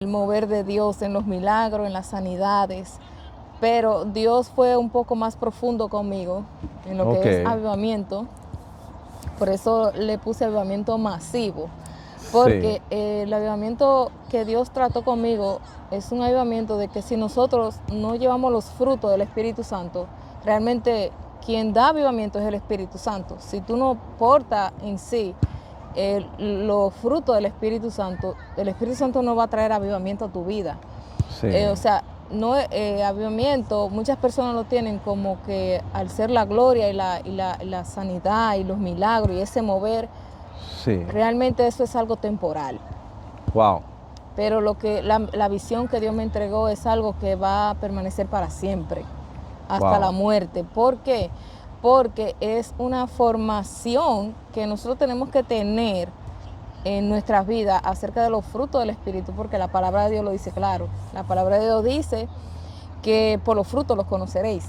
el mover de Dios en los milagros, en las sanidades, pero Dios fue un poco más profundo conmigo en lo que es Ok, avivamiento. Por eso le puse avivamiento masivo, sí, porque el avivamiento que Dios trató conmigo es un avivamiento de que si nosotros no llevamos los frutos del Espíritu Santo, realmente quien da avivamiento es el Espíritu Santo. Si tú no portas en sí los frutos del Espíritu Santo, el Espíritu Santo no va a traer avivamiento a tu vida. sí, O sea, no avivamiento, muchas personas lo tienen como que al ser la gloria y la sanidad y los milagros y ese mover, sí, realmente eso es algo temporal. wow, Pero la visión que Dios me entregó es algo que va a permanecer para siempre, hasta la wow, muerte. ¿Por qué? Porque es una formación que nosotros tenemos que tener en nuestras vidas acerca de los frutos del Espíritu, porque la palabra de Dios lo dice claro. La palabra de Dios dice que por los frutos los conoceréis.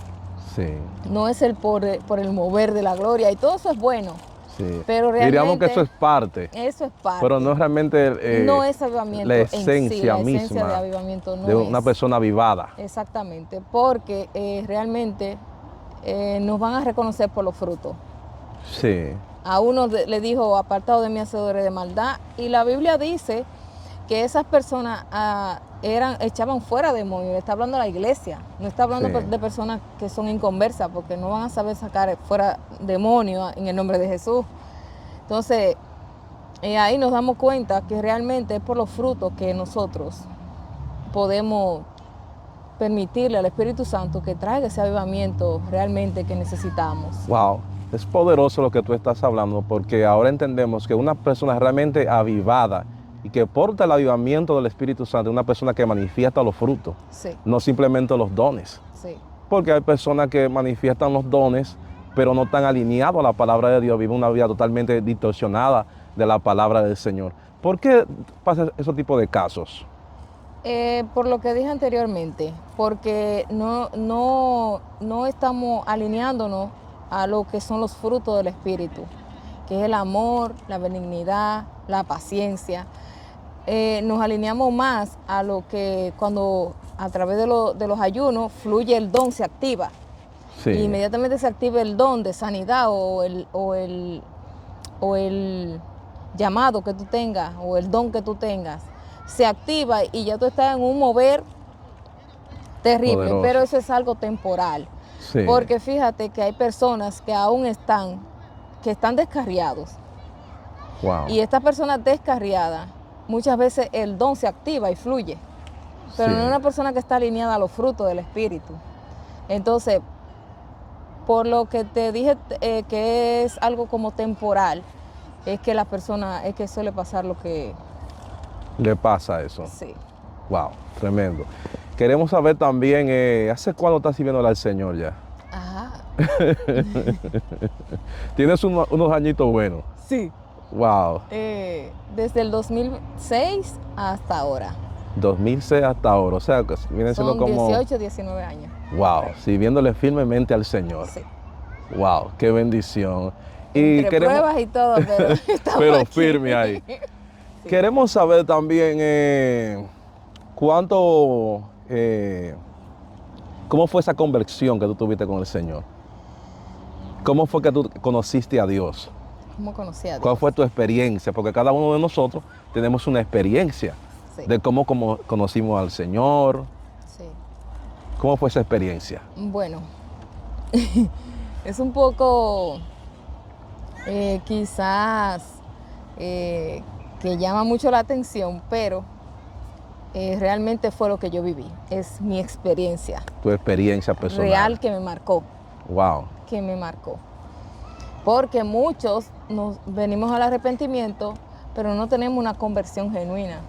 sí, No es por el mover de la gloria, y todo eso es bueno, sí. pero Diríamos que eso realmente es parte, eso es pero no parte. es realmente No es la avivamiento en sí, esencia la esencia de misma avivamiento de no una es. persona avivada. Exactamente, porque realmente nos van a reconocer por los frutos. Sí, A uno le dijo, apartado de mí, hacedores de maldad, y la Biblia dice que esas personas echaban fuera demonios. Está hablando de la iglesia, no está hablando sí, de personas que son inconversas, porque no van a saber sacar fuera demonios en el nombre de Jesús. Entonces, ahí nos damos cuenta que realmente es por los frutos que nosotros podemos permitirle al Espíritu Santo que traiga ese avivamiento realmente que necesitamos. wow. Es poderoso lo que tú estás hablando porque ahora entendemos que una persona realmente avivada y que porta el avivamiento del Espíritu Santo es una persona que manifiesta los frutos, Sí, no simplemente los dones. sí. Porque hay personas que manifiestan los dones, pero no están alineados a la palabra de Dios, viven una vida totalmente distorsionada de la palabra del Señor. ¿Por qué pasa ese tipo de casos? Por lo que dije anteriormente, porque no estamos alineándonos a lo que son los frutos del Espíritu, que es el amor, la benignidad, la paciencia. Nos alineamos más a lo que cuando a través de los ayunos fluye el don, se activa. Y Sí, inmediatamente se activa el don de sanidad o el llamado que tú tengas o el don que tú tengas, se activa y ya tú estás en un mover terrible, pero poderoso. eso es algo temporal. Sí, Porque fíjate que hay personas que aún que están descarriados. wow. Y estas personas descarriadas, muchas veces el don se activa y fluye, pero no es Sí, una persona que está alineada a los frutos del Espíritu. Entonces, por lo que te dije que es algo como temporal, es que la persona, es que suele pasar lo que, le pasa eso. sí. Wow, tremendo. Queremos saber también, ¿hace cuándo estás sirviéndole al Señor ya? Ajá. Tienes unos añitos buenos. Sí. Wow, Desde el 2006 hasta ahora. 2006 hasta ahora, o sea, que viene siendo Son como, 18, 19 años. wow, sirviéndole firmemente al Señor. Sí. Wow, qué bendición. Y Entre queremos, pruebas y todo, pero estamos pero aquí. firme ahí. Sí. Queremos saber también cuánto, cómo fue esa conversión que tú tuviste con el Señor. ¿Cómo fue que tú conociste a Dios? ¿Cómo conocí a ¿Cuál Dios? fue tu experiencia? Porque cada uno de nosotros tenemos una experiencia Sí, de cómo conocimos al Señor. sí. ¿Cómo fue esa experiencia? Bueno, es un poco quizás que llama mucho la atención, pero realmente fue lo que yo viví. Es mi experiencia Tu experiencia personal. real que me marcó, Wow. que me marcó. Porque muchos nos venimos al arrepentimiento, pero no tenemos una conversión genuina,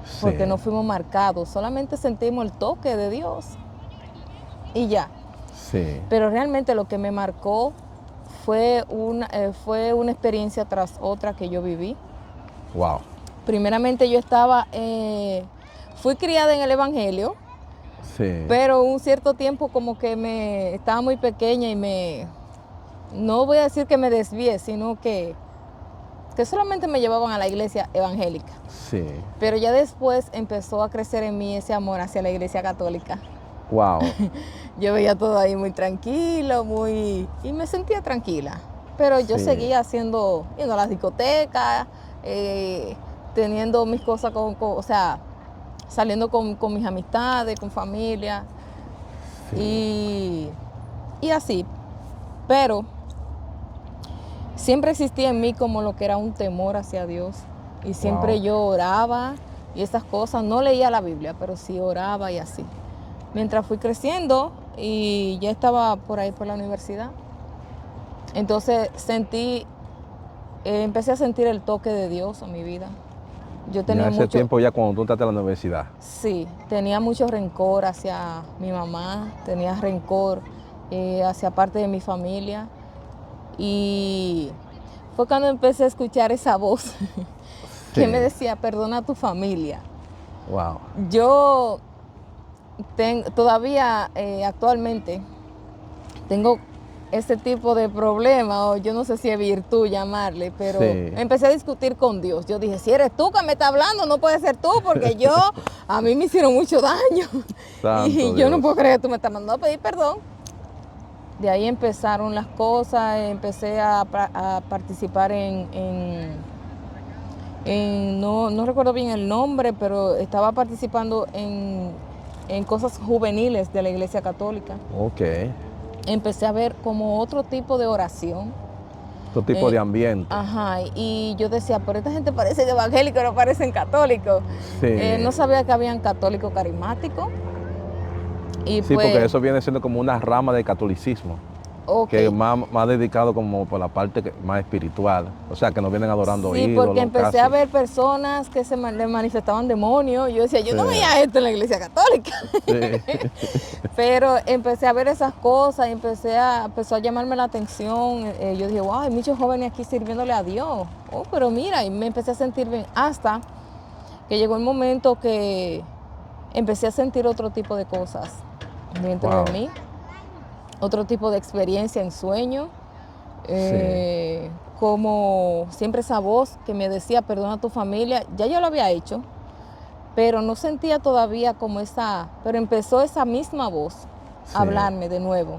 Sí, porque no fuimos marcados, solamente sentimos el toque de Dios y ya. sí. Pero realmente lo que me marcó fue una experiencia tras otra que yo viví. Wow. Primeramente fui criada en el Evangelio, Sí. pero un cierto tiempo como que estaba muy pequeña y no voy a decir que me desvié, sino que que solamente me llevaban a la iglesia evangélica. Sí. Pero ya después empezó a crecer en mí ese amor hacia la iglesia católica. Wow. Yo veía todo ahí muy tranquilo, y me sentía tranquila. Pero yo Sí. seguía yendo a las discotecas, teniendo mis cosas o sea, saliendo con mis amistades, con familia, y así. Pero siempre existía en mí como lo que era un temor hacia Dios. Y siempre Wow. yo oraba y esas cosas. No leía la Biblia, pero sí oraba y así. Mientras fui creciendo y ya estaba por ahí por la universidad, entonces empecé a sentir el toque de Dios en mi vida. Yo Ya tenía ese mucho, tiempo ya cuando tú entraste a la universidad. sí, tenía mucho rencor hacia mi mamá, tenía rencor hacia parte de mi familia. Y fue cuando empecé a escuchar esa voz que me decía, perdona a tu familia. Wow. Yo todavía actualmente tengo ese tipo de problema, o yo no sé si es virtud llamarle, pero Sí. empecé a discutir con Dios. Yo dije, si eres tú que me estás hablando, no puede ser tú, porque a mí me hicieron mucho daño. Santo Y yo no Dios. puedo creer que tú me estás mandando a pedir perdón. De ahí empezaron las cosas, empecé a participar no recuerdo bien el nombre, pero estaba participando en cosas juveniles de la Iglesia Católica. Ok. Empecé a ver como otro tipo de oración. Otro tipo de ambiente. Ajá, y yo decía, pero esta gente parece evangélico, no parecen católicos. Sí. No sabía que habían católicos carismáticos. Y Sí, pues, porque eso viene siendo como una rama del catolicismo, que es más dedicado como por la parte más espiritual, o sea, que nos vienen adorando sí, ídolos. porque empecé casi. a ver personas que le manifestaban demonios. Yo decía, yo no veía esto en la iglesia católica. Sí. Pero empecé a ver esas cosas, empezó a llamarme la atención. Yo dije, wow, hay muchos jóvenes aquí sirviéndole a Dios. Oh, pero mira, y me empecé a sentir bien. Hasta que llegó el momento que empecé a sentir otro tipo de cosas dentro de mí. Otro tipo de experiencia en sueño. Como siempre esa voz que me decía, perdona a tu familia. Ya yo lo había hecho, pero no sentía todavía como pero empezó esa misma voz a hablarme de nuevo.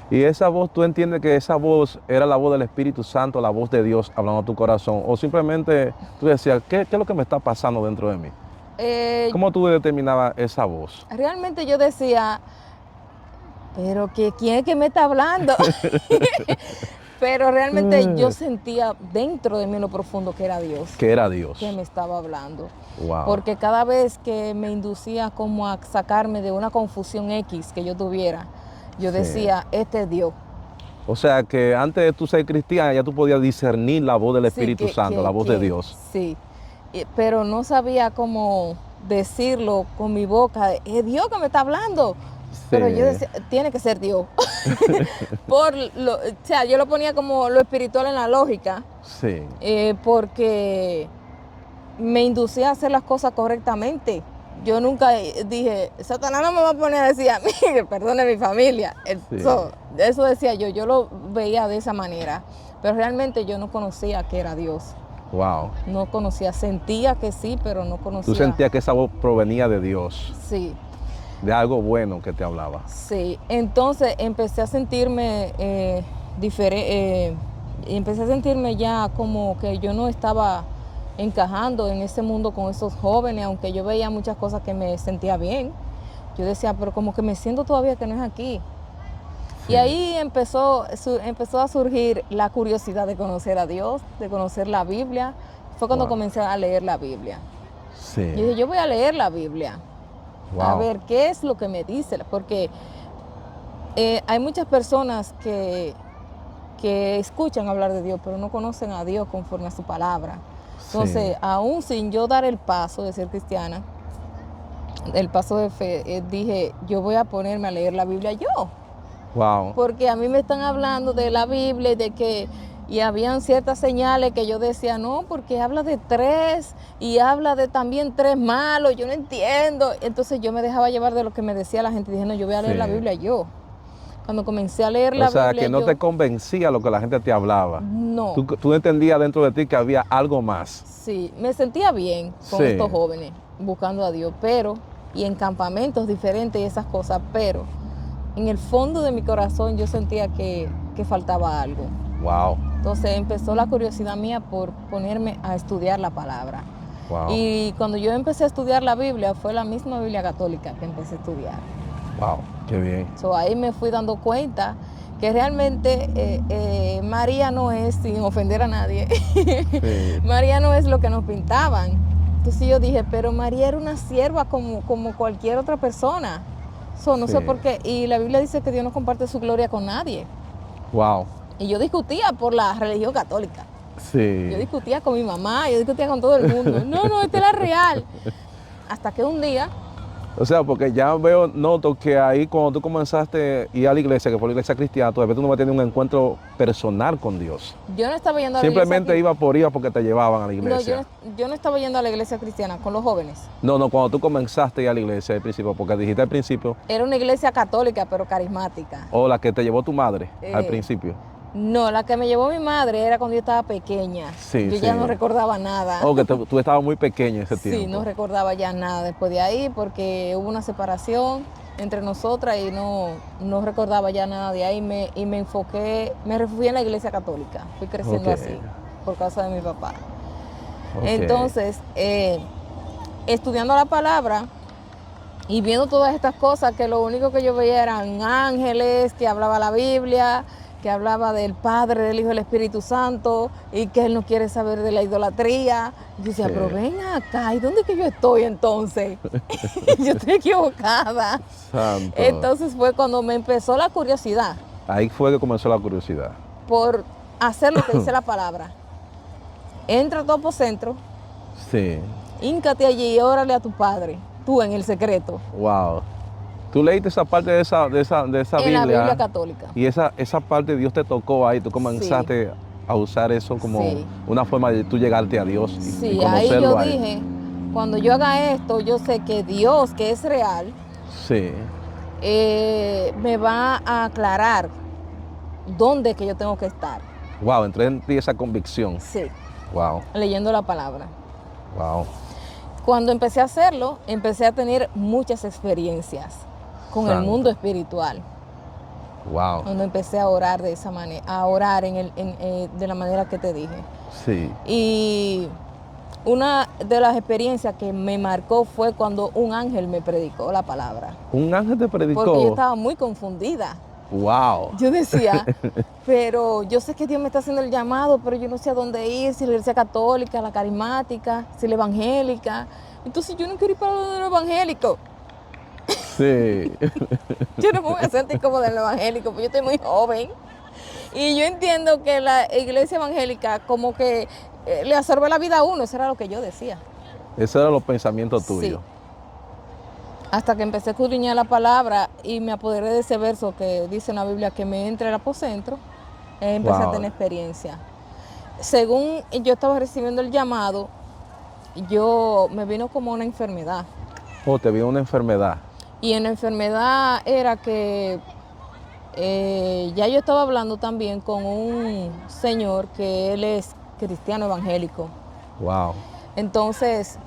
Y esa voz, ¿tú entiendes que esa voz era la voz del Espíritu Santo, la voz de Dios hablando a tu corazón? O simplemente tú decías, ¿qué es lo que me está pasando dentro de mí? ¿Cómo tú determinabas esa voz? Realmente yo decía, pero ¿quién es que me está hablando? Pero realmente yo sentía dentro de mí en lo profundo que era Dios. Que era Dios. Que me estaba hablando. Wow. Porque cada vez que me inducía como a sacarme de una confusión X que yo tuviera, yo decía, este es Dios. O sea que antes de tú ser cristiana ya tú podías discernir la voz del Espíritu Santo, la voz de Dios. Sí, pero no sabía cómo decirlo con mi boca, es Dios que me está hablando. Pero yo decía, tiene que ser Dios. O sea, yo lo ponía como lo espiritual en la lógica. Sí. Porque me inducía a hacer las cosas correctamente. Yo nunca dije, Satanás no me va a poner a decir a mí, que perdone mi familia. Eso decía yo lo veía de esa manera. Pero realmente yo no conocía que era Dios. Wow. No conocía, sentía que sí, pero no conocía. Tú sentías que esa voz provenía de Dios. Sí. De algo bueno que te hablaba. Sí, entonces empecé a sentirme diferente, empecé a sentirme ya como que yo no estaba encajando en ese mundo con esos jóvenes, aunque yo veía muchas cosas que me sentía bien. Yo decía, pero como que me siento todavía que no es aquí. Sí. Y ahí empezó a surgir la curiosidad de conocer a Dios, de conocer la Biblia. Fue cuando comencé a leer la Biblia. Sí. Yo dije, yo voy a leer la Biblia. Wow. A ver qué es lo que me dice, porque hay muchas personas que escuchan hablar de Dios, pero no conocen a Dios conforme a su palabra. Entonces, aún sin yo dar el paso de ser cristiana, el paso de fe, dije, yo voy a ponerme a leer la Biblia yo. Wow. Porque a mí me están hablando de la Biblia y habían ciertas señales que yo decía, no, porque habla de 3 y habla de también 3 malos, yo no entiendo. Entonces yo me dejaba llevar de lo que me decía la gente y dije, no, yo voy a leer la Biblia yo. Cuando comencé a leer la Biblia. O sea, Biblia, que no te convencía lo que la gente te hablaba. No. Tú entendías dentro de ti que había algo más. Sí, me sentía bien con estos jóvenes, buscando a Dios, y en campamentos diferentes y esas cosas, pero en el fondo de mi corazón yo sentía que faltaba algo. Wow. Entonces empezó la curiosidad mía por ponerme a estudiar la palabra. Wow. Y cuando yo empecé a estudiar la Biblia, fue la misma Biblia católica que empecé a estudiar. Wow, qué bien. Ahí me fui dando cuenta que realmente María no es, sin ofender a nadie, sí. María no es lo que nos pintaban. Entonces yo dije, pero María era una sierva como cualquier otra persona. No sé por qué. Y la Biblia dice que Dios no comparte su gloria con nadie. Wow. Y yo discutía por la religión católica. Sí. Yo discutía con mi mamá, yo discutía con todo el mundo. No, esta es la real. Hasta que un día... O sea, porque ya noto que ahí cuando tú comenzaste a ir a la iglesia, que fue la iglesia cristiana, tú no vas a tener un encuentro personal con Dios. Yo no estaba yendo a la iglesia. Simplemente iba porque te llevaban a la iglesia. No, yo no estaba yendo a la iglesia cristiana con los jóvenes. No, cuando tú comenzaste a ir a la iglesia al principio, porque dijiste al principio... Era una iglesia católica, pero carismática. ¿O la que te llevó tu madre al principio? No, la que me llevó mi madre era cuando yo estaba pequeña. Sí, yo ya no recordaba nada. Que tú estabas muy pequeña en ese tiempo. Sí, no recordaba ya nada después de ahí porque hubo una separación entre nosotras y no recordaba ya nada de ahí y me enfoqué, me refugié en la iglesia católica. Fui creciendo así por causa de mi papá. Entonces, estudiando la palabra y viendo todas estas cosas que lo único que yo veía eran ángeles, que hablaba la Biblia, que hablaba del Padre, del Hijo y del Espíritu Santo, y que Él no quiere saber de la idolatría. Yo decía, pero ven acá, ¿y dónde es que yo estoy entonces? Yo estoy equivocada. Santo. Entonces fue cuando me empezó la curiosidad. Ahí fue que comenzó la curiosidad. Por hacer lo que dice la palabra. Entra a tu aposento. Sí. Híncate allí y órale a tu Padre, tú en el secreto. Wow. Tú leíste esa parte de esa Biblia. En la Biblia católica. Y esa parte Dios te tocó ahí, tú comenzaste a usar eso como una forma de tú llegarte a Dios y conocerlo ahí yo dije, cuando yo haga esto, yo sé que Dios, que es real, me va a aclarar dónde es que yo tengo que estar. Wow, entré en ti esa convicción. Sí. Wow. Leyendo la palabra. Wow. Cuando empecé a hacerlo, empecé a tener muchas experiencias con el mundo espiritual. Wow. Cuando empecé a orar de esa manera, a orar de la manera que te dije. Sí. Y una de las experiencias que me marcó fue cuando un ángel me predicó la palabra. ¿Un ángel te predicó? Porque yo estaba muy confundida. Wow. Yo decía, pero yo sé que Dios me está haciendo el llamado, pero yo no sé a dónde ir, si la iglesia católica, la carismática, si la evangélica. Entonces yo no quiero ir para lo evangélico. Sí. Yo no me voy a sentir como del evangélico, porque yo estoy muy joven. Y yo entiendo que la iglesia evangélica como que le absorbe la vida a uno, eso era lo que yo decía. Esos eran los pensamientos tuyos. Sí. Hasta que empecé a escudriñar la palabra y me apoderé de ese verso que dice en la Biblia que me entre el apocentro, empecé a tener experiencia. Según yo estaba recibiendo el llamado, me vino como una enfermedad. Oh, te vino una enfermedad. Y en la enfermedad era que ya yo estaba hablando también con un señor que él es cristiano evangélico. Wow. Entonces,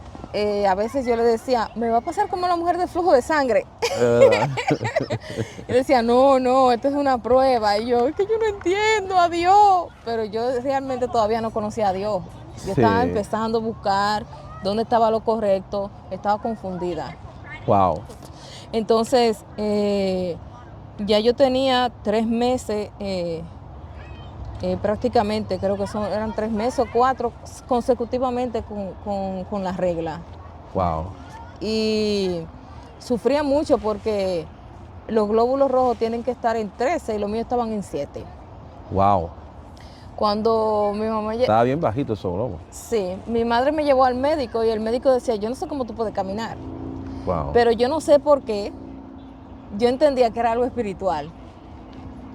a veces yo le decía, me va a pasar como la mujer de flujo de sangre. Él decía, no, esto es una prueba. Y yo, es que yo no entiendo a Dios. Pero yo realmente todavía no conocía a Dios. Yo estaba empezando a buscar dónde estaba lo correcto, estaba confundida. Wow. Entonces, ya yo tenía 3 meses, prácticamente, creo que eran 3 meses o 4 consecutivamente con la regla. Wow. Y sufría mucho porque los glóbulos rojos tienen que estar en 13 y los míos estaban en 7. Wow. Cuando mi mamá... Estaba bien bajito esos globos. Sí, mi madre me llevó al médico y el médico decía, yo no sé cómo tú puedes caminar. Wow. Pero yo no sé por qué, yo entendía que era algo espiritual.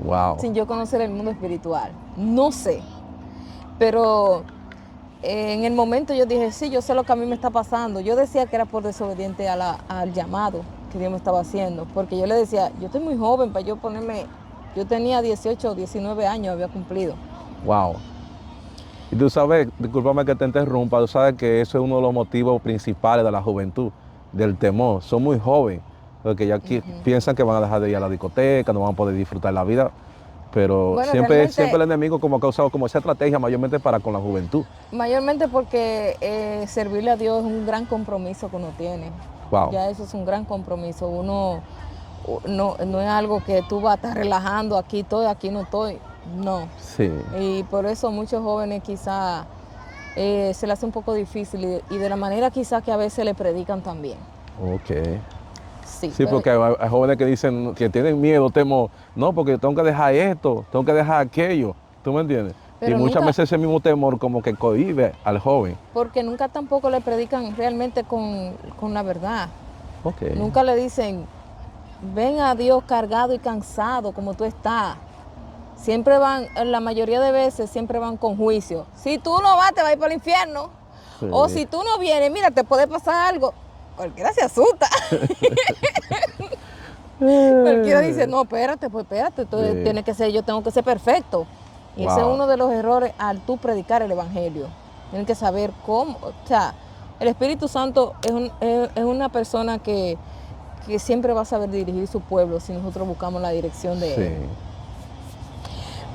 Wow. Sin yo conocer el mundo espiritual. No sé. Pero en el momento yo dije, sí, yo sé lo que a mí me está pasando. Yo decía que era por desobediente al llamado que Dios me estaba haciendo. Porque yo le decía, yo estoy muy joven para yo ponerme Yo tenía 18 o 19 años, había cumplido. Wow. Y tú sabes, discúlpame que te interrumpa, tú sabes que eso es uno de los motivos principales de la juventud, del temor. Son muy jóvenes, porque ya aquí piensan que van a dejar de ir a la discoteca, no van a poder disfrutar la vida, pero Bueno, siempre el enemigo como ha causado como esa estrategia mayormente para con la juventud. Mayormente porque servirle a Dios es un gran compromiso que uno tiene. Wow. Ya eso es un gran compromiso. Uno no es algo que tú vas a estar relajando, aquí estoy, aquí no estoy. No. Sí. Y por eso muchos jóvenes quizá se les hace un poco difícil y de la manera quizá que a veces le predican también. Ok. Sí, sí, porque hay jóvenes que dicen que tienen miedo, temor. No, porque tengo que dejar esto, tengo que dejar aquello. ¿Tú me entiendes? Pero y muchas veces ese mismo temor como que cohíbe al joven. Porque nunca tampoco le predican realmente con la verdad. Okay. Nunca le dicen, ven a Dios cargado y cansado como tú estás. Siempre van, la mayoría de veces, siempre van con juicio. Si tú no vas, te vas a ir para el infierno. Sí. O si tú no vienes, mira, te puede pasar algo. Cualquiera se asusta. Cualquiera dice, no, espérate, pues espérate, entonces tiene que ser, yo tengo que ser perfecto. Y ese es uno de los errores al tú predicar el evangelio. Tienen que saber cómo, o sea, el Espíritu Santo es una persona que siempre va a saber dirigir su pueblo si nosotros buscamos la dirección de él.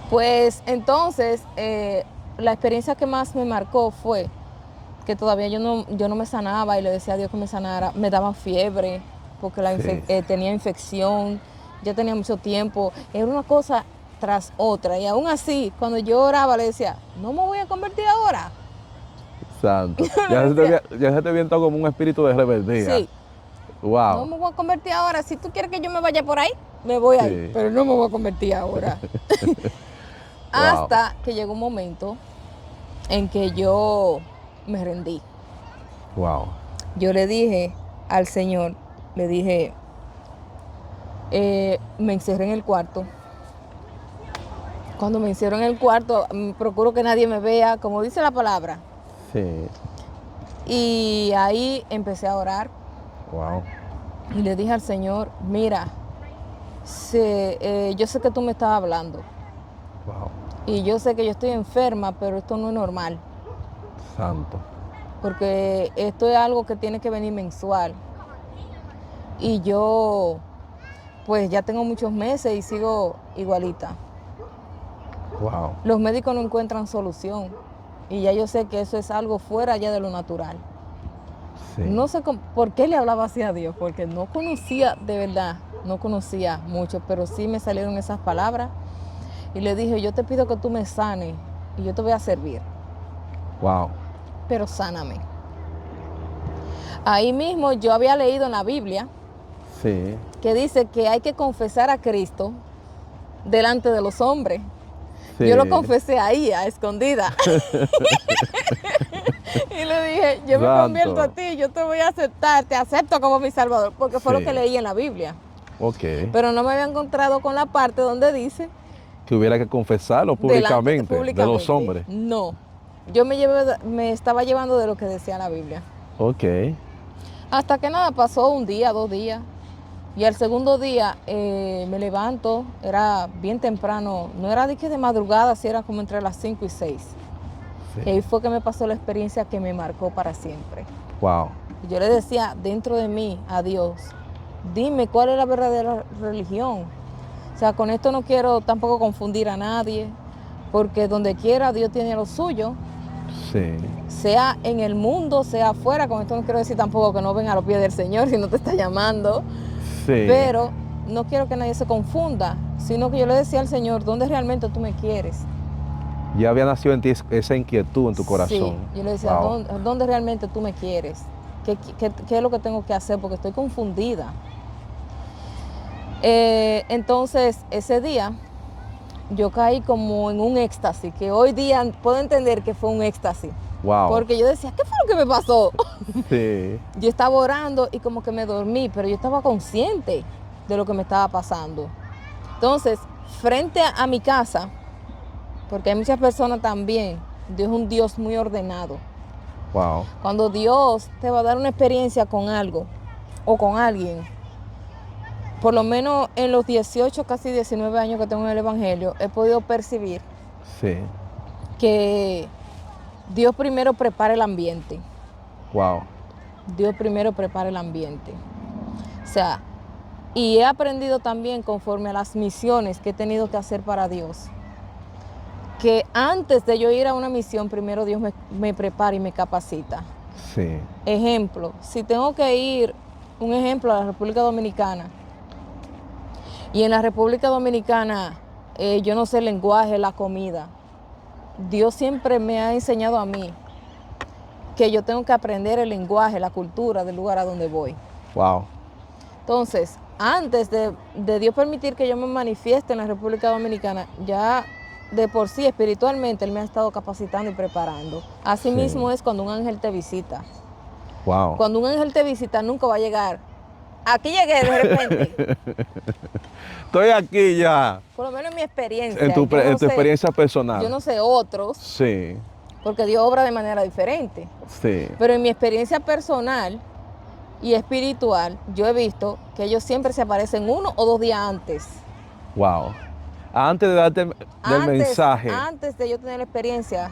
Pues entonces, la experiencia que más me marcó fue que todavía yo no me sanaba y le decía a Dios que me sanara. Me daba fiebre porque tenía infección, ya tenía mucho tiempo. Era una cosa tras otra. Y aún así, cuando yo oraba, le decía, no me voy a convertir ahora. Santo. Ya se te viento como un espíritu de rebeldía. Sí. Wow. No me voy a convertir ahora. Si tú quieres que yo me vaya por ahí, me voy ahí. Pero no me voy a convertir ahora. Hasta que llegó un momento en que yo me rendí. Wow. Yo le dije al Señor, le dije, me encerré en el cuarto. Cuando me encierro en el cuarto, procuro que nadie me vea, como dice la palabra. Sí. Y ahí empecé a orar. Wow. Y le dije al Señor, mira, yo sé que tú me estás hablando. Wow. Y yo sé que yo estoy enferma, pero esto no es normal. Santo. Porque esto es algo que tiene que venir mensual. Y yo, pues ya tengo muchos meses y sigo igualita. Wow. Los médicos no encuentran solución. Y ya yo sé que eso es algo fuera ya de lo natural. Sí. No sé por qué le hablaba así a Dios, porque no conocía de verdad, no conocía mucho, pero sí me salieron esas palabras. Y le dije, yo te pido que tú me sanes y yo te voy a servir. Wow. Pero sáname. Ahí mismo yo había leído en la Biblia que dice que hay que confesar a Cristo delante de los hombres. Sí. Yo lo confesé ahí, a escondida. Y le dije, yo me convierto a ti, yo te voy a aceptar, te acepto como mi Salvador, porque fue lo que leí en la Biblia. Okay. Pero no me había encontrado con la parte donde dice que hubiera que confesarlo públicamente de los hombres. No, yo me estaba llevando de lo que decía la Biblia. Ok. Hasta que nada, pasó un día, 2 días. Y al segundo día me levanto, era bien temprano, no era de madrugada, sí era como entre las 5 y 6. Sí. Y ahí fue que me pasó la experiencia que me marcó para siempre. Wow. Y yo le decía dentro de mí a Dios, dime cuál es la verdadera religión. O sea, con esto no quiero tampoco confundir a nadie, porque donde quiera Dios tiene lo suyo. Sí. Sea en el mundo, sea afuera. Con esto no quiero decir tampoco que no ven a los pies del Señor si no te está llamando. Sí. Pero no quiero que nadie se confunda, sino que yo le decía al Señor, ¿dónde realmente tú me quieres? Ya había nacido en ti esa inquietud en tu corazón. Sí, yo le decía, ¿dónde realmente tú me quieres? ¿Qué es lo que tengo que hacer? Porque estoy confundida. Entonces, ese día, yo caí como en un éxtasis, que hoy día puedo entender que fue un éxtasis. Wow. Porque yo decía, ¿qué fue lo que me pasó? Sí. Yo estaba orando y como que me dormí, pero yo estaba consciente de lo que me estaba pasando. Entonces, frente a mi casa, porque hay muchas personas también, Dios es un Dios muy ordenado. Wow. Cuando Dios te va a dar una experiencia con algo o con alguien, por lo menos en los 18, casi 19 años que tengo en el Evangelio, he podido percibir sí. que Dios primero prepara el ambiente. Wow. Dios primero prepara el ambiente. O sea, y he aprendido también conforme a las misiones que he tenido que hacer para Dios, que antes de yo ir a una misión, primero Dios me prepara y me capacita. Sí. Ejemplo, si tengo que ir, un ejemplo, a la República Dominicana, y en la República Dominicana yo no sé el lenguaje, la comida, Dios siempre me ha enseñado a mí que yo tengo que aprender el lenguaje, la cultura del lugar a donde voy. Wow. Entonces, antes de Dios permitir que yo me manifieste en la República Dominicana, ya de por sí espiritualmente Él me ha estado capacitando y preparando. Asimismo es cuando un ángel te visita. Wow. Cuando un ángel te visita nunca va a llegar. Aquí llegué de repente. Estoy aquí ya. Por lo menos en mi experiencia. En tu experiencia personal. Yo no sé otros. Sí. Porque Dios obra de manera diferente. Sí. Pero en mi experiencia personal y espiritual, yo he visto que ellos siempre se aparecen 1 o 2 días antes. Wow. Antes de darte el mensaje. Antes de yo tener la experiencia,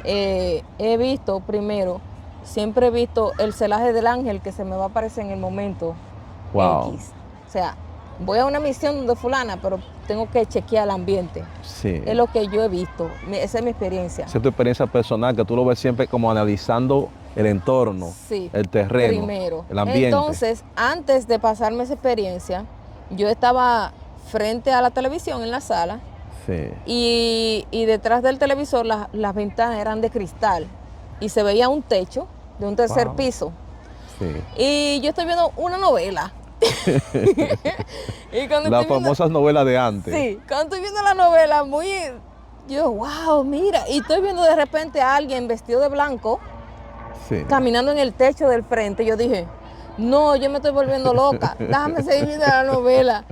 he visto primero, siempre he visto el celaje del ángel que se me va a aparecer en el momento Wow. X. O sea, voy a una misión donde fulana, pero tengo que chequear el ambiente. Sí. Es lo que yo he visto, esa es mi experiencia. Esa es tu experiencia personal, que tú lo ves siempre como analizando el entorno, sí, el terreno, primero. El ambiente. Entonces, antes de pasarme esa experiencia, yo estaba frente a la televisión en la sala. Sí. Y detrás del televisor las ventanas eran de cristal y se veía un techo de un tercer piso. Sí. Y yo estoy viendo una novela. Y las famosas novelas de antes. Sí, cuando estoy viendo la novela, yo, wow, mira, y estoy viendo de repente a alguien vestido de blanco, caminando en el techo del frente. Yo dije, no, yo me estoy volviendo loca, déjame seguir viendo la novela.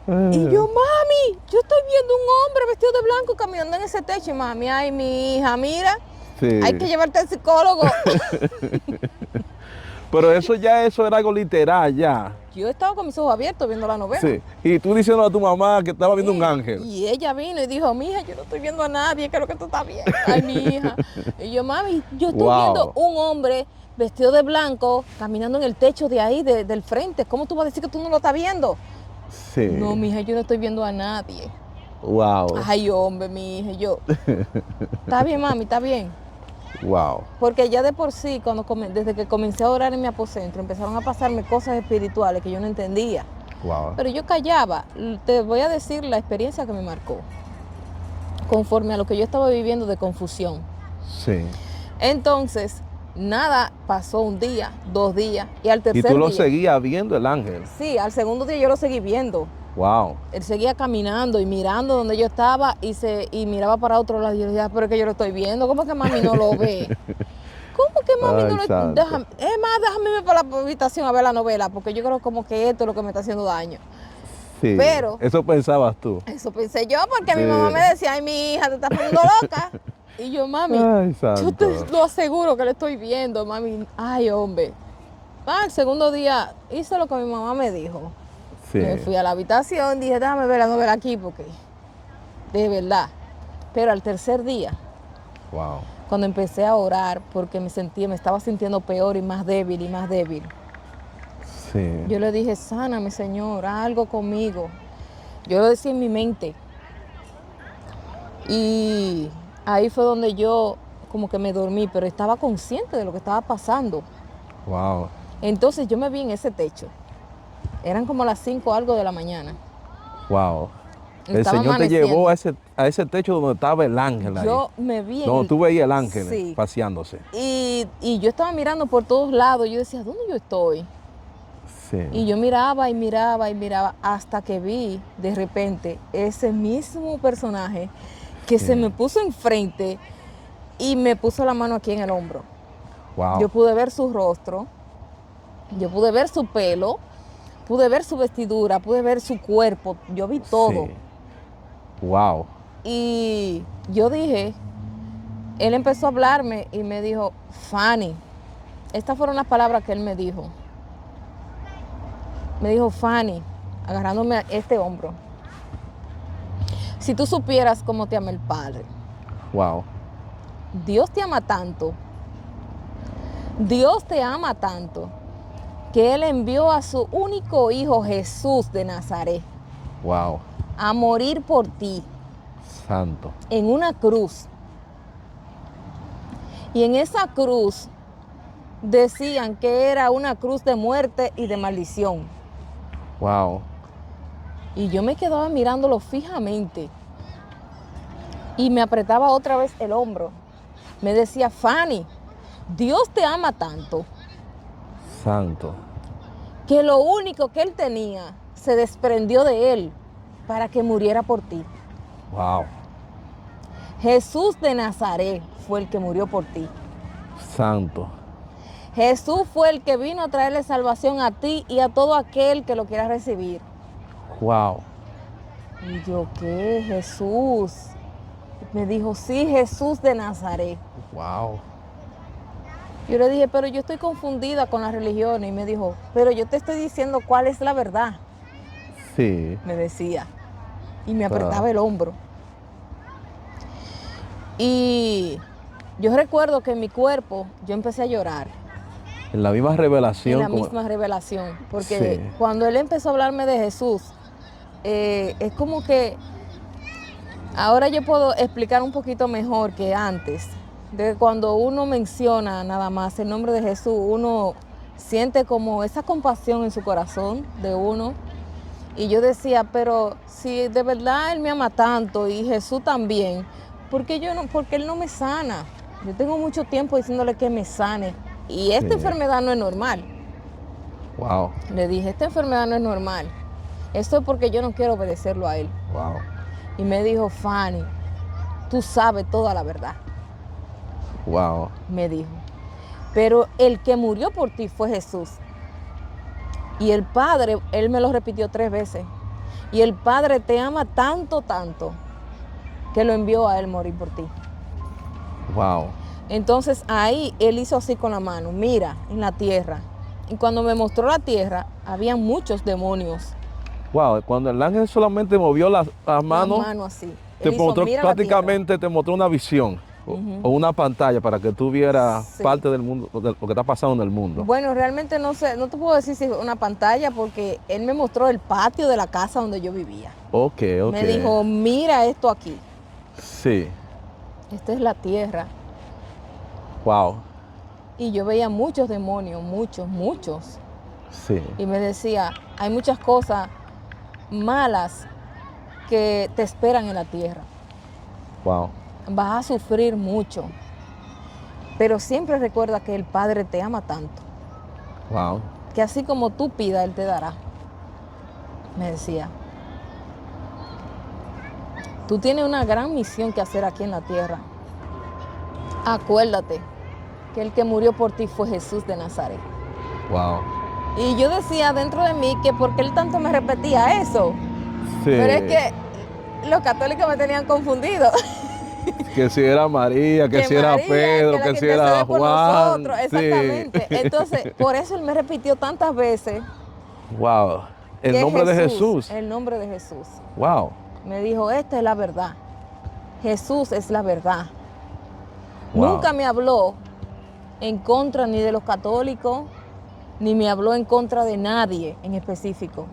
Y yo, mami, yo estoy viendo un hombre vestido de blanco caminando en ese techo. Y mami, ay, mi hija, mira, hay que llevarte al psicólogo. Pero eso era algo literal ya. Yo estaba con mis ojos abiertos viendo la novela. Sí, y tú diciendo a tu mamá que estaba viendo un ángel. Y ella vino y dijo, mija, yo no estoy viendo a nadie, creo que tú estás bien. Ay, mi hija. Y yo, mami, yo estoy viendo un hombre vestido de blanco caminando en el techo de ahí, del frente. ¿Cómo tú vas a decir que tú no lo estás viendo? Sí. No, mija, yo no estoy viendo a nadie. Wow. Ay, hombre, mi hija, yo. Está bien, mami, está bien. Wow. Porque ya de por sí, desde que comencé a orar en mi aposento, empezaron a pasarme cosas espirituales que yo no entendía. Wow. Pero yo callaba. Te voy a decir la experiencia que me marcó, conforme a lo que yo estaba viviendo de confusión. Sí. Entonces, nada, pasó un día, 2 días, y al tercer día... ¿Y tú lo seguías viendo el ángel? Sí, al segundo día yo lo seguí viendo. Wow. Él seguía caminando y mirando donde yo estaba y miraba para otro lado. Y yo decía, pero es que yo lo estoy viendo. ¿Cómo que mami no lo ve? ¿Cómo que mami no lo ve? Es más, déjame ir para la habitación a ver la novela, porque yo creo como que esto es lo que me está haciendo daño. Sí, pero eso pensabas tú. Eso pensé yo, porque mi mamá me decía, ay, mi hija, te estás poniendo loca. Y yo, mami, yo te lo aseguro que lo estoy viendo, mami. Ay, hombre. El segundo día hice lo que mi mamá me dijo. Sí. Me fui a la habitación, dije, déjame ver la novela aquí, porque de verdad. Pero al tercer día, wow, cuando empecé a orar, porque me estaba sintiendo peor y más débil y más débil. Sí. Yo le dije, sáname, Señor, haz algo conmigo. Yo lo decía en mi mente. Y ahí fue donde yo como que me dormí, pero estaba consciente de lo que estaba pasando. Wow. Entonces yo me vi en ese techo. Eran como las 5 algo de la mañana. Wow. El Señor te llevó a ese techo donde estaba el ángel ahí. Yo me vi donde tú veías el ángel paseándose. Y yo estaba mirando por todos lados. Yo decía, ¿dónde yo estoy? Sí. Y yo miraba y miraba y miraba hasta que vi de repente ese mismo personaje que se me puso enfrente y me puso la mano aquí en el hombro. Wow. Yo pude ver su rostro, yo pude ver su pelo, pude ver su vestidura, pude ver su cuerpo, yo vi todo. Sí. Wow. Y yo dije, él empezó a hablarme y me dijo, Fanny, estas fueron las palabras que él me dijo. Me dijo, Fanny, agarrándome a este hombro. Si tú supieras cómo te ama el Padre. Wow. Dios te ama tanto. Dios te ama tanto que Él envió a su único hijo Jesús de Nazaret. Wow. A morir por ti. Santo. En una cruz. Y en esa cruz decían que era una cruz de muerte y de maldición. Wow. Y yo me quedaba mirándolo fijamente. Y me apretaba otra vez el hombro. Me decía, Fanny, Dios te ama tanto. Santo. Que lo único que Él tenía se desprendió de Él para que muriera por ti. Wow. Jesús de Nazaret fue el que murió por ti. Santo. Jesús fue el que vino a traerle salvación a ti y a todo aquel que lo quiera recibir. Wow. Y yo, ¿qué? Jesús. Me dijo, sí, Jesús de Nazaret. Wow. Yo le dije, pero yo estoy confundida con las religiones. Y me dijo, pero yo te estoy diciendo cuál es la verdad. Sí. Me decía. Y me apretaba el hombro. Y yo recuerdo que en mi cuerpo yo empecé a llorar. En la misma revelación. En la misma revelación. Porque cuando Él empezó a hablarme de Jesús, es como que ahora yo puedo explicar un poquito mejor que antes. De cuando uno menciona nada más el nombre de Jesús, uno siente como esa compasión en su corazón de uno. Y yo decía, pero si de verdad Él me ama tanto y Jesús también, porque Él no me sana. Yo tengo mucho tiempo diciéndole que me sane. Y esta enfermedad no es normal. Wow. Le dije, esta enfermedad no es normal. Esto es porque yo no quiero obedecerlo a Él. Wow. Y me dijo, Fanny, tú sabes toda la verdad. Wow. Me dijo. Pero el que murió por ti fue Jesús. Y el Padre, Él me lo repitió 3 veces. Y el Padre te ama tanto, tanto, que lo envió a Él morir por ti. Wow. Entonces ahí Él hizo así con la mano, mira, en la tierra. Y cuando me mostró la tierra, había muchos demonios. Wow, cuando el ángel solamente movió las manos, la mano así. Te mostró, prácticamente te mostró una visión o una pantalla para que tú vieras parte del mundo, de lo que está pasando en el mundo. Bueno, realmente no sé, no te puedo decir si es una pantalla porque Él me mostró el patio de la casa donde yo vivía. Ok. Me dijo, mira esto aquí. Sí. Esta es la tierra. Wow. Y yo veía muchos demonios, muchos. Sí. Y me decía, hay muchas cosas malas que te esperan en la tierra. Wow. Vas a sufrir mucho. Pero siempre recuerda que el Padre te ama tanto. Wow. Que así como tú pidas, Él te dará. Me decía. Tú tienes una gran misión que hacer aquí en la tierra. Acuérdate que el que murió por ti fue Jesús de Nazaret. Wow. Y yo decía dentro de mí que porque Él tanto me repetía eso. Sí. Pero es que los católicos me tenían confundido. Que si era María, que si era Pedro, que si era Juan. Exactamente. Sí. Entonces, por eso Él me repitió tantas veces. Wow. El nombre de Jesús. El nombre de Jesús. Wow. Me dijo, esta es la verdad. Jesús es la verdad. Wow. Nunca me habló en contra ni de los católicos, ni me habló en contra de nadie en específico.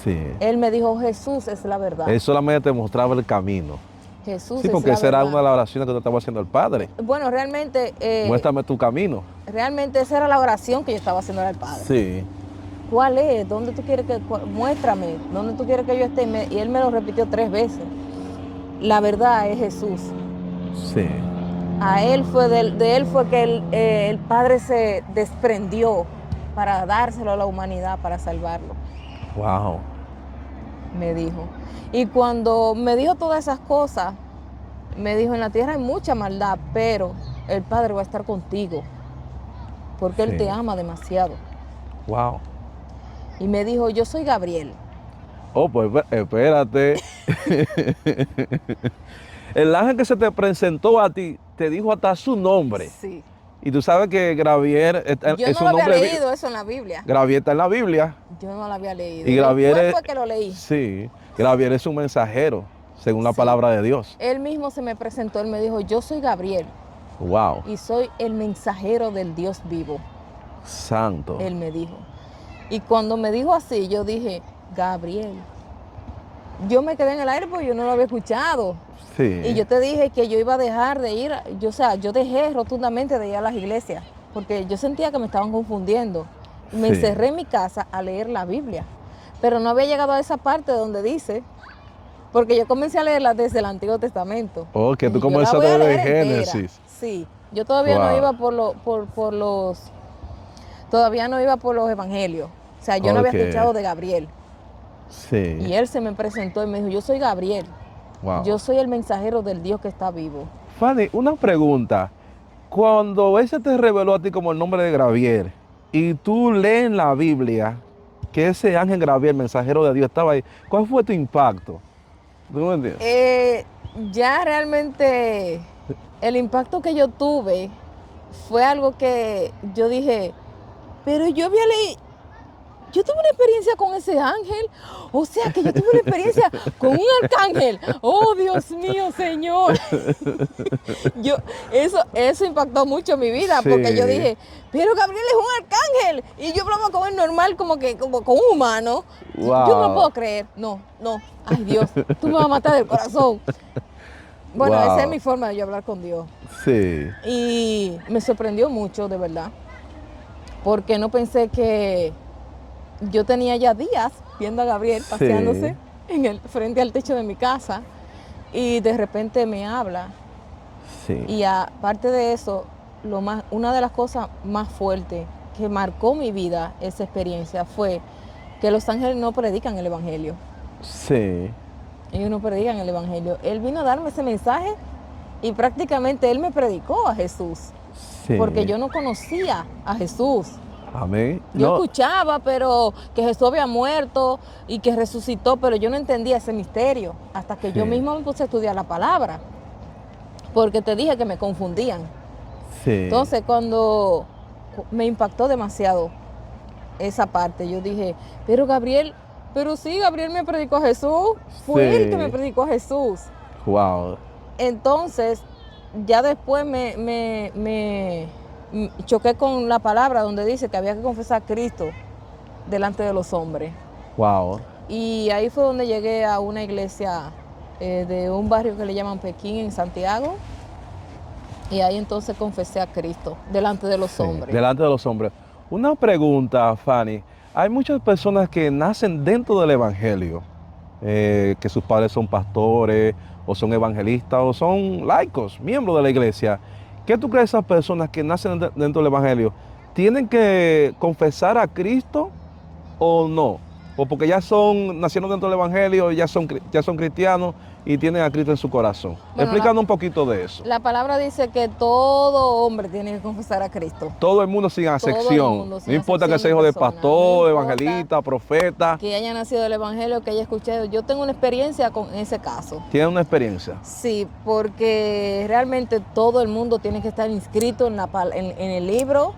Sí. Él me dijo, Jesús es la verdad. Él solamente te mostraba el camino. Jesús sí, porque esa era una de las oraciones que te estaba haciendo el Padre. Bueno, realmente... muéstrame tu camino. Realmente esa era la oración que yo estaba haciendo al Padre. Sí. ¿Cuál es? ¿Dónde tú quieres que... Muéstrame, ¿dónde tú quieres que yo esté? Y Él me lo repitió 3 veces. La verdad es Jesús. Sí. A Él fue, de Él fue que el Padre se desprendió para dárselo a la humanidad, para salvarlo. Wow. Me dijo. Y cuando me dijo todas esas cosas, me dijo, en la tierra hay mucha maldad, pero el Padre va a estar contigo, porque Él te ama demasiado. Wow. Y me dijo, yo soy Gabriel. Oh, pues espérate. El ángel que se te presentó a ti, te dijo hasta su nombre. Sí. Y tú sabes que Gravier es un nombre... Yo no había leído eso en la Biblia. Gravier está en la Biblia. Yo no lo había leído. Y Gravier fue que lo leí. Sí, Gravier es un mensajero, según la palabra de Dios. Él mismo se me presentó, él me dijo, yo soy Gabriel. Wow. Y soy el mensajero del Dios vivo. Santo. Él me dijo. Y cuando me dijo así, yo dije, Gabriel. Yo me quedé en el aire porque yo no lo había escuchado. Sí. Y yo te dije que yo iba a dejar de ir, yo dejé rotundamente de ir a las iglesias, porque yo sentía que me estaban confundiendo. Me encerré en mi casa a leer la Biblia, pero no había llegado a esa parte donde dice, porque yo comencé a leerla desde el Antiguo Testamento. Oh, que tú comenzaste desde Génesis. Sí, yo todavía no iba todavía no iba por los evangelios. O sea, yo no había escuchado de Gabriel. Sí. Y él se me presentó y me dijo, yo soy Gabriel. Wow. Yo soy el mensajero del Dios que está vivo. Fanny, una pregunta. Cuando él se te reveló a ti como el nombre de Gabriel y tú lees en la Biblia que ese ángel Gabriel, mensajero de Dios, estaba ahí, ¿cuál fue tu impacto? ¿Tú me entiendes? Ya realmente el impacto que yo tuve fue algo que yo dije, pero yo había leído... Yo tuve una experiencia con ese ángel, o sea que yo tuve una experiencia con un arcángel. ¡Oh, Dios mío, Señor! Eso impactó mucho mi vida, porque yo dije, pero Gabriel es un arcángel. Y yo hablaba con él normal, como con un humano. Wow. Yo no lo puedo creer. No. Ay, Dios, tú me vas a matar del corazón. Bueno, wow. Esa es mi forma de yo hablar con Dios. Sí. Y me sorprendió mucho, de verdad, porque no pensé que... Yo tenía ya días viendo a Gabriel paseándose frente al techo de mi casa y de repente me habla. Sí. Y aparte de eso, una de las cosas más fuertes que marcó mi vida, esa experiencia, fue que los ángeles no predican el evangelio. Sí. Ellos no predican el evangelio. Él vino a darme ese mensaje y prácticamente él me predicó a Jesús. Sí. Porque yo no conocía a Jesús. Amén. Yo escuchaba, pero que Jesús había muerto y que resucitó, pero yo no entendía ese misterio hasta que yo misma me puse a estudiar la palabra, porque te dije que me confundían. Sí. Entonces, cuando me impactó demasiado esa parte, yo dije, pero Gabriel me predicó a Jesús, fue él que me predicó a Jesús. Wow. Entonces, ya después me choqué con la palabra donde dice que había que confesar a Cristo delante de los hombres. Wow. Y ahí fue donde llegué a una iglesia de un barrio que le llaman Pekín en Santiago. Y ahí entonces confesé a Cristo delante de los hombres. Delante de los hombres. Una pregunta, Fanny. Hay muchas personas que nacen dentro del evangelio, que sus padres son pastores, o son evangelistas, o son laicos, miembros de la iglesia. ¿Qué tú crees de esas personas que nacen dentro del evangelio? ¿Tienen que confesar a Cristo o no? O porque nacieron dentro del evangelio, ya son cristianos y tienen a Cristo en su corazón. Bueno, explícanos un poquito de eso. La palabra dice que todo hombre tiene que confesar a Cristo. Todo el mundo sin excepción. No importa que sea hijo de pastor, evangelista, profeta. Que haya nacido del evangelio, que haya escuchado. Yo tengo una experiencia con ese caso. ¿Tiene una experiencia? Sí, porque realmente todo el mundo tiene que estar inscrito en el libro,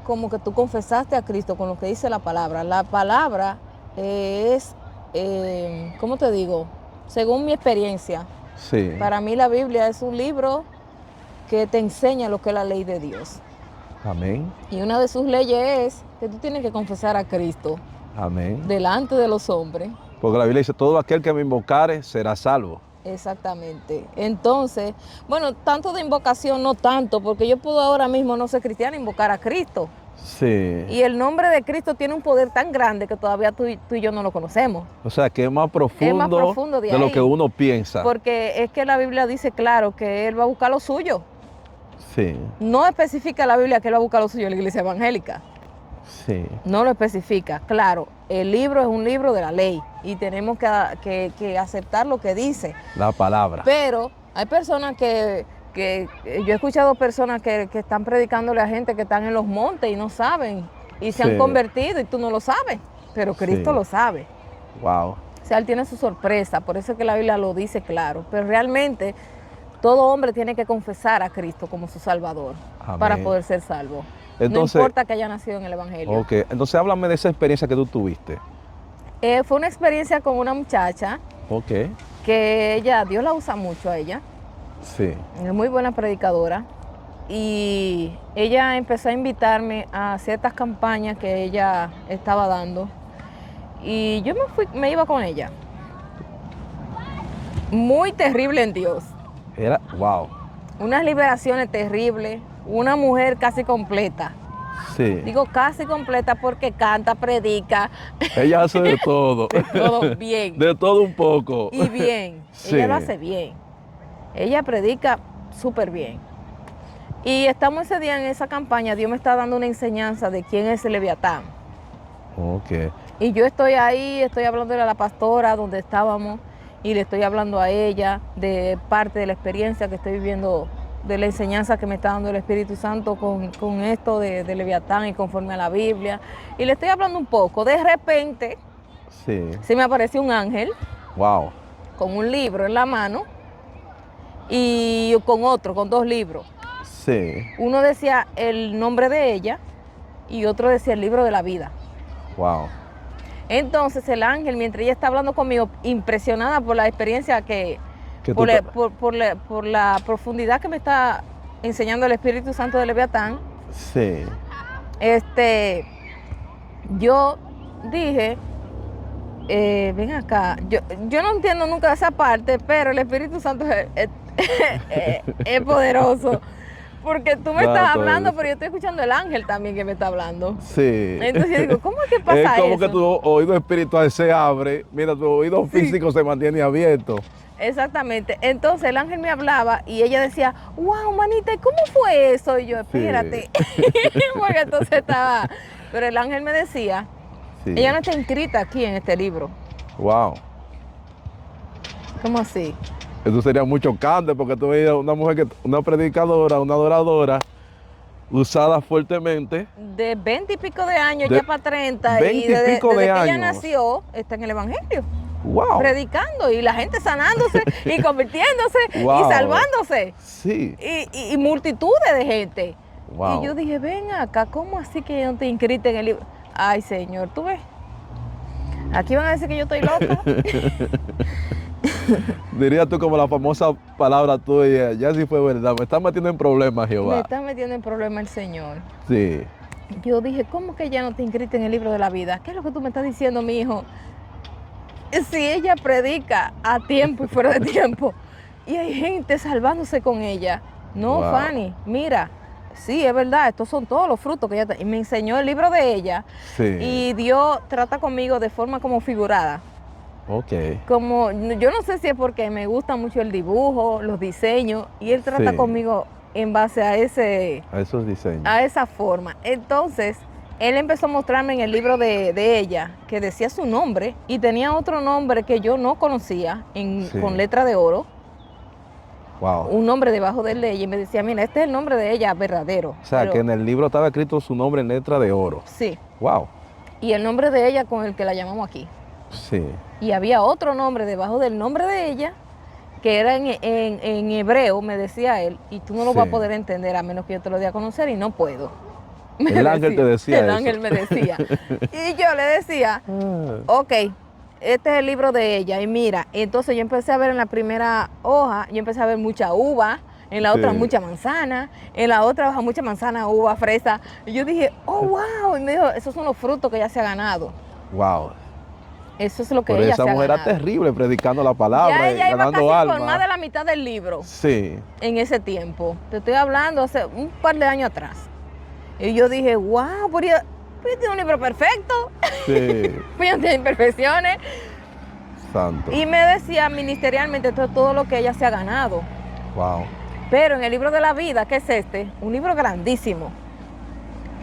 como que tú confesaste a Cristo con lo que dice la palabra. La palabra es, ¿cómo te digo? Según mi experiencia, para mí la Biblia es un libro que te enseña lo que es la ley de Dios. Amén. Y una de sus leyes es que tú tienes que confesar a Cristo. Amén. Delante de los hombres. Porque la Biblia dice, todo aquel que me invocare será salvo. Exactamente. Entonces, bueno, tanto de invocación, no tanto, porque yo puedo ahora mismo no ser cristiana invocar a Cristo. Sí. Y el nombre de Cristo tiene un poder tan grande que todavía tú y yo no lo conocemos. O sea, que es más profundo de lo que uno piensa. Porque es que la Biblia dice claro que Él va a buscar lo suyo. Sí. No especifica la Biblia que Él va a buscar lo suyo en la iglesia evangélica. Sí. No lo especifica. Claro, el libro es un libro de la ley y tenemos que aceptar lo que dice. La palabra. Pero hay personas que yo he escuchado personas que están predicándole a gente que están en los montes y no saben y se han convertido y tú no lo sabes, pero Cristo lo sabe. Wow. O sea, Él tiene su sorpresa, por eso es que la Biblia lo dice claro, pero realmente todo hombre tiene que confesar a Cristo como su Salvador. para poder ser salvo. Entonces, no importa que haya nacido en el Evangelio. Ok, entonces háblame de esa experiencia que tú tuviste. Fue una experiencia con una muchacha que Dios la usa mucho a ella. Sí. Es muy buena predicadora. Y ella empezó a invitarme a ciertas campañas que ella estaba dando. Y yo me iba con ella. Muy terrible en Dios. Wow. Unas liberaciones terribles. Una mujer casi completa. Sí. Digo casi completa porque canta, predica. Ella hace de todo. De todo bien. De todo un poco. Y bien. Sí. Ella lo hace bien. Ella predica súper bien. Y estamos ese día en esa campaña. Dios me está dando una enseñanza de quién es el Leviatán. Ok. Y yo estoy ahí, estoy hablándole a la pastora donde estábamos y le estoy hablando a ella de parte de la experiencia que estoy viviendo, de la enseñanza que me está dando el Espíritu Santo con esto de Leviatán y conforme a la Biblia. Y le estoy hablando un poco. De repente, se me apareció un ángel. Wow. Con un libro en la mano y con dos libros. Sí. Uno decía el nombre de ella y otro decía el libro de la vida. Wow. Entonces el ángel, mientras ella está hablando conmigo, impresionada por la experiencia por la profundidad que me está enseñando el Espíritu Santo de Leviatán. Sí. Yo dije, ven acá, yo no entiendo nunca esa parte, pero el Espíritu Santo es poderoso. Porque tú me estás hablando, pero yo estoy escuchando el ángel también que me está hablando. Sí. Entonces yo digo, ¿cómo es que pasa eso? Es como que tu oído espiritual se abre, mira, tu oído físico se mantiene abierto. Exactamente. Entonces el ángel me hablaba y ella decía, wow, manita, ¿cómo fue eso? Y yo, espérate. Porque entonces estaba... Pero el ángel me decía, ella no está inscrita aquí en este libro. Wow. ¿Cómo así? Eso sería muy chocante porque tú veías una predicadora, una adoradora, usada fuertemente. De 20 y pico de años, ya para 30. 20 y pico desde de que años. ella nació, está en el Evangelio. Wow. Predicando y la gente sanándose y convirtiéndose y salvándose. Sí. Y multitudes de gente. Wow. Y yo dije, ven acá, ¿cómo así que yo no te inscrita en el libro? Ay, Señor, ¿tú ves? Aquí van a decir que yo estoy loca. Dirías tú como la famosa palabra tuya, ya sí fue verdad, me está metiendo en problemas, Jehová. Me está metiendo en problemas el Señor. Sí. Yo dije, ¿cómo que ya no te inscrita en el libro de la vida? ¿Qué es lo que tú me estás diciendo, mi hijo? Si ella predica a tiempo y fuera de tiempo, y hay gente salvándose con ella. No, Fanny, mira, sí, es verdad, estos son todos los frutos que ella... Y me enseñó el libro de ella, y Dios trata conmigo de forma como figurada. Ok. Como, yo no sé si es porque me gusta mucho el dibujo, los diseños, y él trata conmigo en base a esos diseños. A esa forma. Entonces, él empezó a mostrarme en el libro de ella, que decía su nombre, y tenía otro nombre que yo no conocía, con letra de oro. Wow. Un nombre debajo de ella, y me decía, mira, este es el nombre de ella verdadero. O sea, que en el libro estaba escrito su nombre en letra de oro. Sí. Wow. Y el nombre de ella con el que la llamamos aquí. Sí. Y había otro nombre debajo del nombre de ella, que era en hebreo, me decía él, y tú no lo vas a poder entender a menos que yo te lo dé a conocer, y no puedo. El ángel te decía eso. El ángel me decía. Y yo le decía, ok, este es el libro de ella, y mira, entonces yo empecé a ver en la primera hoja, yo empecé a ver mucha uva, en la otra mucha manzana, en la otra hoja mucha manzana, uva, fresa, y yo dije, oh, wow, y me dijo, esos son los frutos que ella se ha ganado. Wow. Eso es lo que pero ella esa se ha mujer ganado. era terrible predicando la palabra, ya ella ganando iba casi alma. por más de la mitad del libro. Sí. En ese tiempo. Te estoy hablando hace un par de años atrás. Y yo dije, wow, pues tiene un libro perfecto. Sí. Pues no tiene imperfecciones. Santo. Y me decía ministerialmente todo lo que ella se ha ganado. Wow. Pero en el libro de la vida, que es este, un libro grandísimo.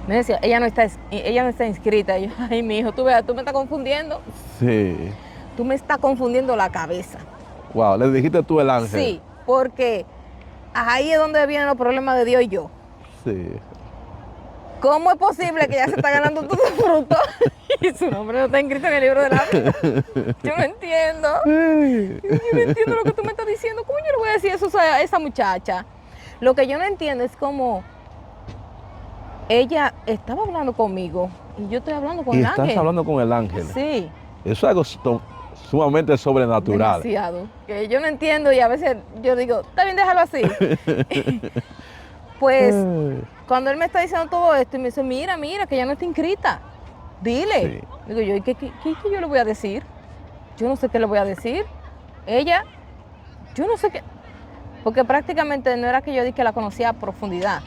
Me decía, ella no está inscrita. Y yo, ay, mi hijo, tú me estás confundiendo. Sí. Tú me estás confundiendo la cabeza. Wow, le dijiste tú el ángel. Sí, porque ahí es donde vienen los problemas de Dios y yo. Sí. ¿Cómo es posible que ella se está ganando todos los frutos y su nombre no está inscrito en el libro de la vida? Yo no entiendo. Yo no entiendo lo que tú me estás diciendo. ¿Cómo yo le voy a decir eso a esa muchacha? Lo que yo no entiendo es cómo ella estaba hablando conmigo y yo estoy hablando con el ángel. Y estás hablando con el ángel. Sí. Eso es algo sumamente sobrenatural. Demasiado. Que yo no entiendo y a veces yo digo, está bien, déjalo así. Pues cuando él me está diciendo todo esto y me dice, mira, que ya no está inscrita, dile. Sí. Digo yo, ¿y qué yo le voy a decir? Yo no sé qué le voy a decir. Ella, yo no sé qué. Porque prácticamente no era que yo dije que la conocía a profundidad,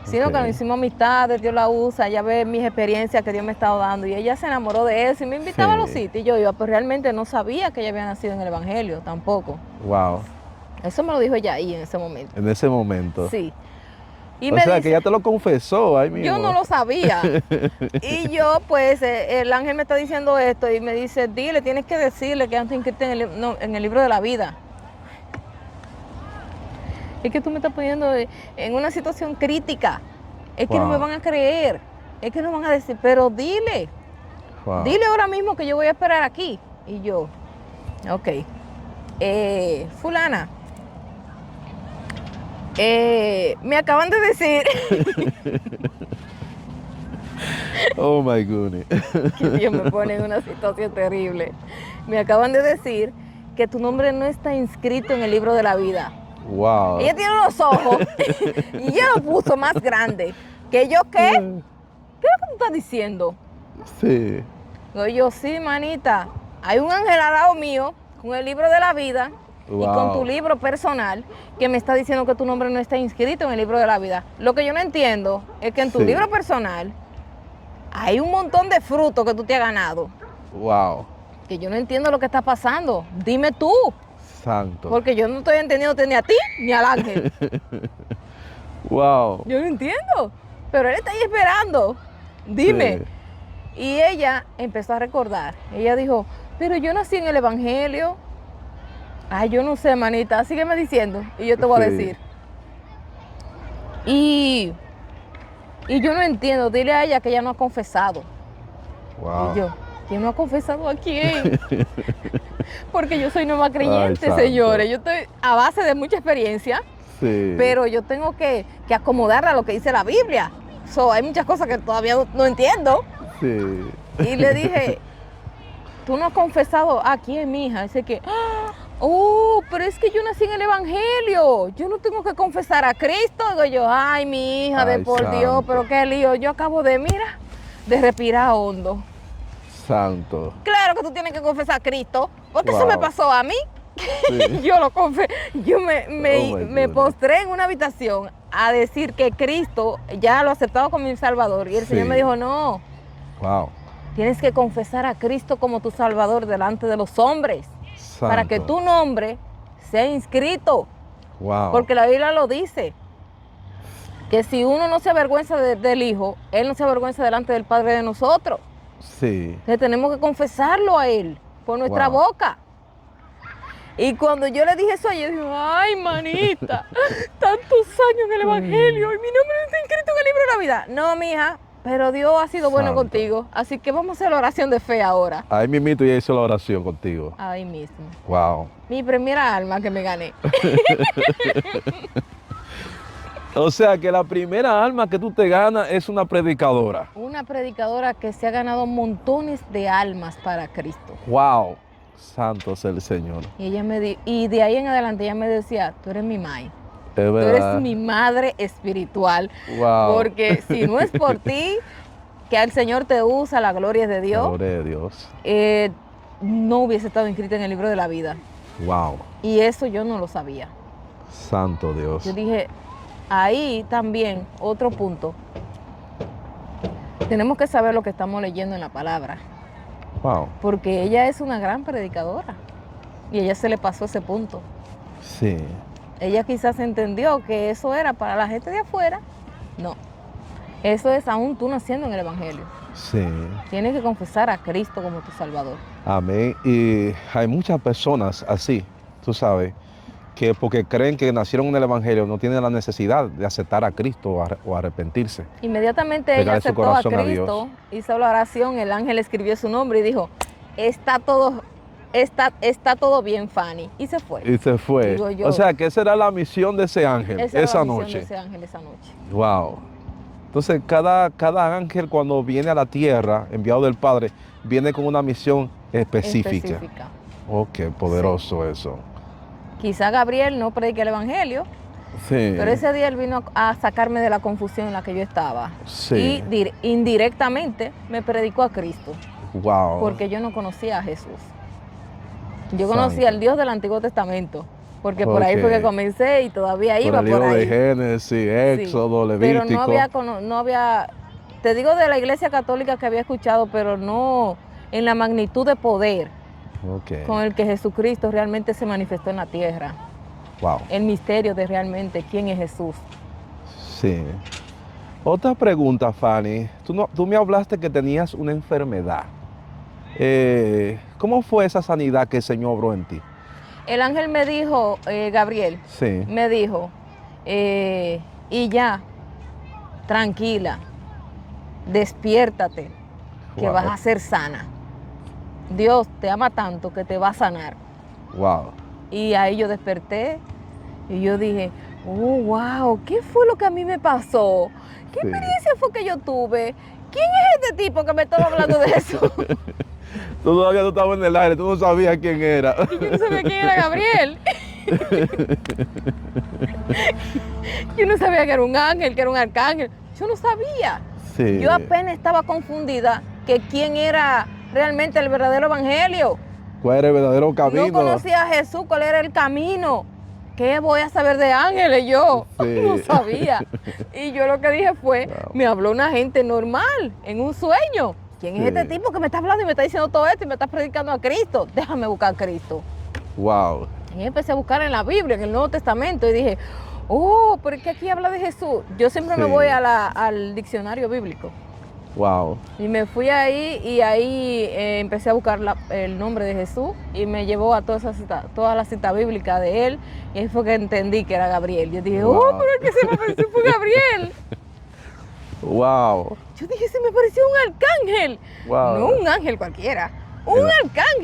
sino que nos hicimos amistades, Dios la usa, ella ve mis experiencias que Dios me estaba dando y ella se enamoró de eso y me invitaba a los sitios y yo iba, pero realmente no sabía que ella había nacido en el Evangelio tampoco. Wow. Eso me lo dijo ella ahí en ese momento. En ese momento. Sí. Y o sea, que ella te lo confesó ahí mismo. Yo no lo sabía. Y yo, pues, el ángel me está diciendo esto y me dice, dile, tienes que decirle que antes inscrita en el libro de la vida. Es que tú me estás poniendo en una situación crítica. Es que no me van a creer. Es que no van a decir, pero dile. Dile ahora mismo que yo voy a esperar aquí. Y yo, ok. Fulana. Me acaban de decir. Oh my goodness. Que Dios me pone en una situación terrible. Me acaban de decir que tu nombre no está inscrito en el libro de la vida. Wow. Ella tiene unos ojos y ella lo puso más grande. ¿Que yo qué? ¿Qué es lo que tú estás diciendo? Sí. Yo, sí, manita. Hay un ángel al lado mío con el libro de la vida. Wow. Y con tu libro personal, que me está diciendo que tu nombre no está inscrito en el libro de la vida. Lo que yo no entiendo es que en tu libro personal hay un montón de frutos que tú te has ganado. Wow. Que yo no entiendo lo que está pasando. Dime tú. Santo. Porque yo no estoy entendiendo ni a ti ni al ángel. Wow. Yo no entiendo. Pero él está ahí esperando. Dime. Sí. Y ella empezó a recordar. Ella dijo, pero yo nací en el Evangelio. Ay, yo no sé, manita, sígueme diciendo y yo te voy a decir. Y yo no entiendo, dile a ella que ella no ha confesado. Wow. Y yo, ¿quién no ha confesado a quién? Porque yo soy nueva creyente, señores. Yo estoy a base de mucha experiencia, pero yo tengo que acomodarla a lo que dice la Biblia. Hay muchas cosas que todavía no entiendo. Sí. Y le dije, ¿tú no has confesado a quién, mija? Dice que... Oh, pero es que yo nací en el Evangelio. Yo no tengo que confesar a Cristo. Digo yo, ay, mi hija, de por santo. Dios, pero qué lío. Yo acabo de respirar hondo. Santo. Claro que tú tienes que confesar a Cristo, porque eso me pasó a mí. Sí. Yo lo confesé. Yo me postré en una habitación a decir que Cristo ya lo aceptaba como mi Salvador. Y el Señor me dijo, no. Wow. Tienes que confesar a Cristo como tu Salvador delante de los hombres. Santo. Para que tu nombre sea inscrito. Wow. Porque la Biblia lo dice. Que si uno no se avergüenza del Hijo, Él no se avergüenza delante del Padre de nosotros. Sí. Entonces tenemos que confesarlo a Él por nuestra boca. Y cuando yo le dije eso, yo dije, ay, manita, tantos años en el Evangelio y mi nombre no está inscrito en el libro de la vida. No, mija. Pero Dios ha sido bueno contigo, así que vamos a hacer la oración de fe ahora. Ahí mismito ya hice la oración contigo. Ahí mismo. Wow. Mi primera alma que me gané. O sea que la primera alma que tú te ganas es una predicadora. Una predicadora que se ha ganado montones de almas para Cristo. Wow. Santo es el Señor. Y ella y de ahí en adelante ella me decía, tú eres mi mai. Es verdad. Tú eres mi madre espiritual. Wow. Porque si no es por ti, que el Señor te usa, la gloria es de Dios. La gloria de Dios. No hubiese estado inscrita en el libro de la vida. Wow. Y eso yo no lo sabía. Santo Dios. Yo dije, ahí también, otro punto. Tenemos que saber lo que estamos leyendo en la palabra. Wow. Porque ella es una gran predicadora. Y a ella se le pasó ese punto. Sí. Ella quizás entendió que eso era para la gente de afuera. No. Eso es aún tú naciendo en el Evangelio. Sí. Tienes que confesar a Cristo como tu Salvador. Amén. Y hay muchas personas así, tú sabes, que porque creen que nacieron en el Evangelio no tienen la necesidad de aceptar a Cristo o arrepentirse. Inmediatamente ella aceptó a Cristo, hizo la oración, el ángel escribió su nombre y dijo, está todo bien, Fanny. Y se fue. Y se fue. O sea, que esa era la misión de ese ángel esa noche. De ese ángel esa noche. Wow. Entonces, cada ángel cuando viene a la tierra, enviado del Padre, viene con una misión específica. Oh, qué poderoso sí. Eso. Quizá Gabriel no predique el Evangelio, sí. Pero ese día él vino a sacarme de la confusión en la que yo estaba. Sí. Y indirectamente me predicó a Cristo. Wow. Porque yo no conocía a Jesús. Yo conocía al Dios del Antiguo Testamento. Porque por ahí fue que comencé y todavía iba por ahí. El libro de Génesis, Éxodo, sí. Levítico. Pero no había, te digo de la Iglesia Católica que había escuchado, pero no en la magnitud de poder con el que Jesucristo realmente se manifestó en la tierra. Wow. El misterio de realmente quién es Jesús. Sí. Otra pregunta, Fanny. Tú me hablaste que tenías una enfermedad. ¿Cómo fue esa sanidad que el Señor obró en ti? El ángel me dijo, Gabriel, sí. Me dijo, y ya, tranquila, despiértate, que vas a ser sana. Dios te ama tanto que te va a sanar. Wow. Y ahí yo desperté y yo dije, oh, wow, ¿qué fue lo que a mí me pasó? ¿Qué experiencia fue que yo tuve? ¿Quién es este tipo que me estaba hablando de eso? Tú todavía no estabas en el aire, tú no sabías quién era. Y yo no sabía quién era Gabriel. Yo no sabía que era un ángel, que era un arcángel. Yo no sabía. Sí. Yo apenas estaba confundida que quién era realmente el verdadero evangelio. ¿Cuál era el verdadero camino? No conocía a Jesús, cuál era el camino. ¿Qué voy a saber de ángeles yo? Sí. No sabía. Y yo lo que dije fue, me habló una gente normal, en un sueño. ¿Quién es este tipo que me está hablando y me está diciendo todo esto y me está predicando a Cristo? Déjame buscar a Cristo. Wow. Y empecé a buscar en la Biblia, en el Nuevo Testamento, y dije, oh, pero es que aquí habla de Jesús. Yo siempre me voy al diccionario bíblico. Wow. Y me fui ahí y ahí empecé a buscar el nombre de Jesús y me llevó a toda la cita bíblica de él. Y ahí fue que entendí que era Gabriel. Yo dije, oh, pero es que se me apareció fue Gabriel. Wow. Yo dije, se me pareció un arcángel. Wow. No un ángel cualquiera, un arcángel.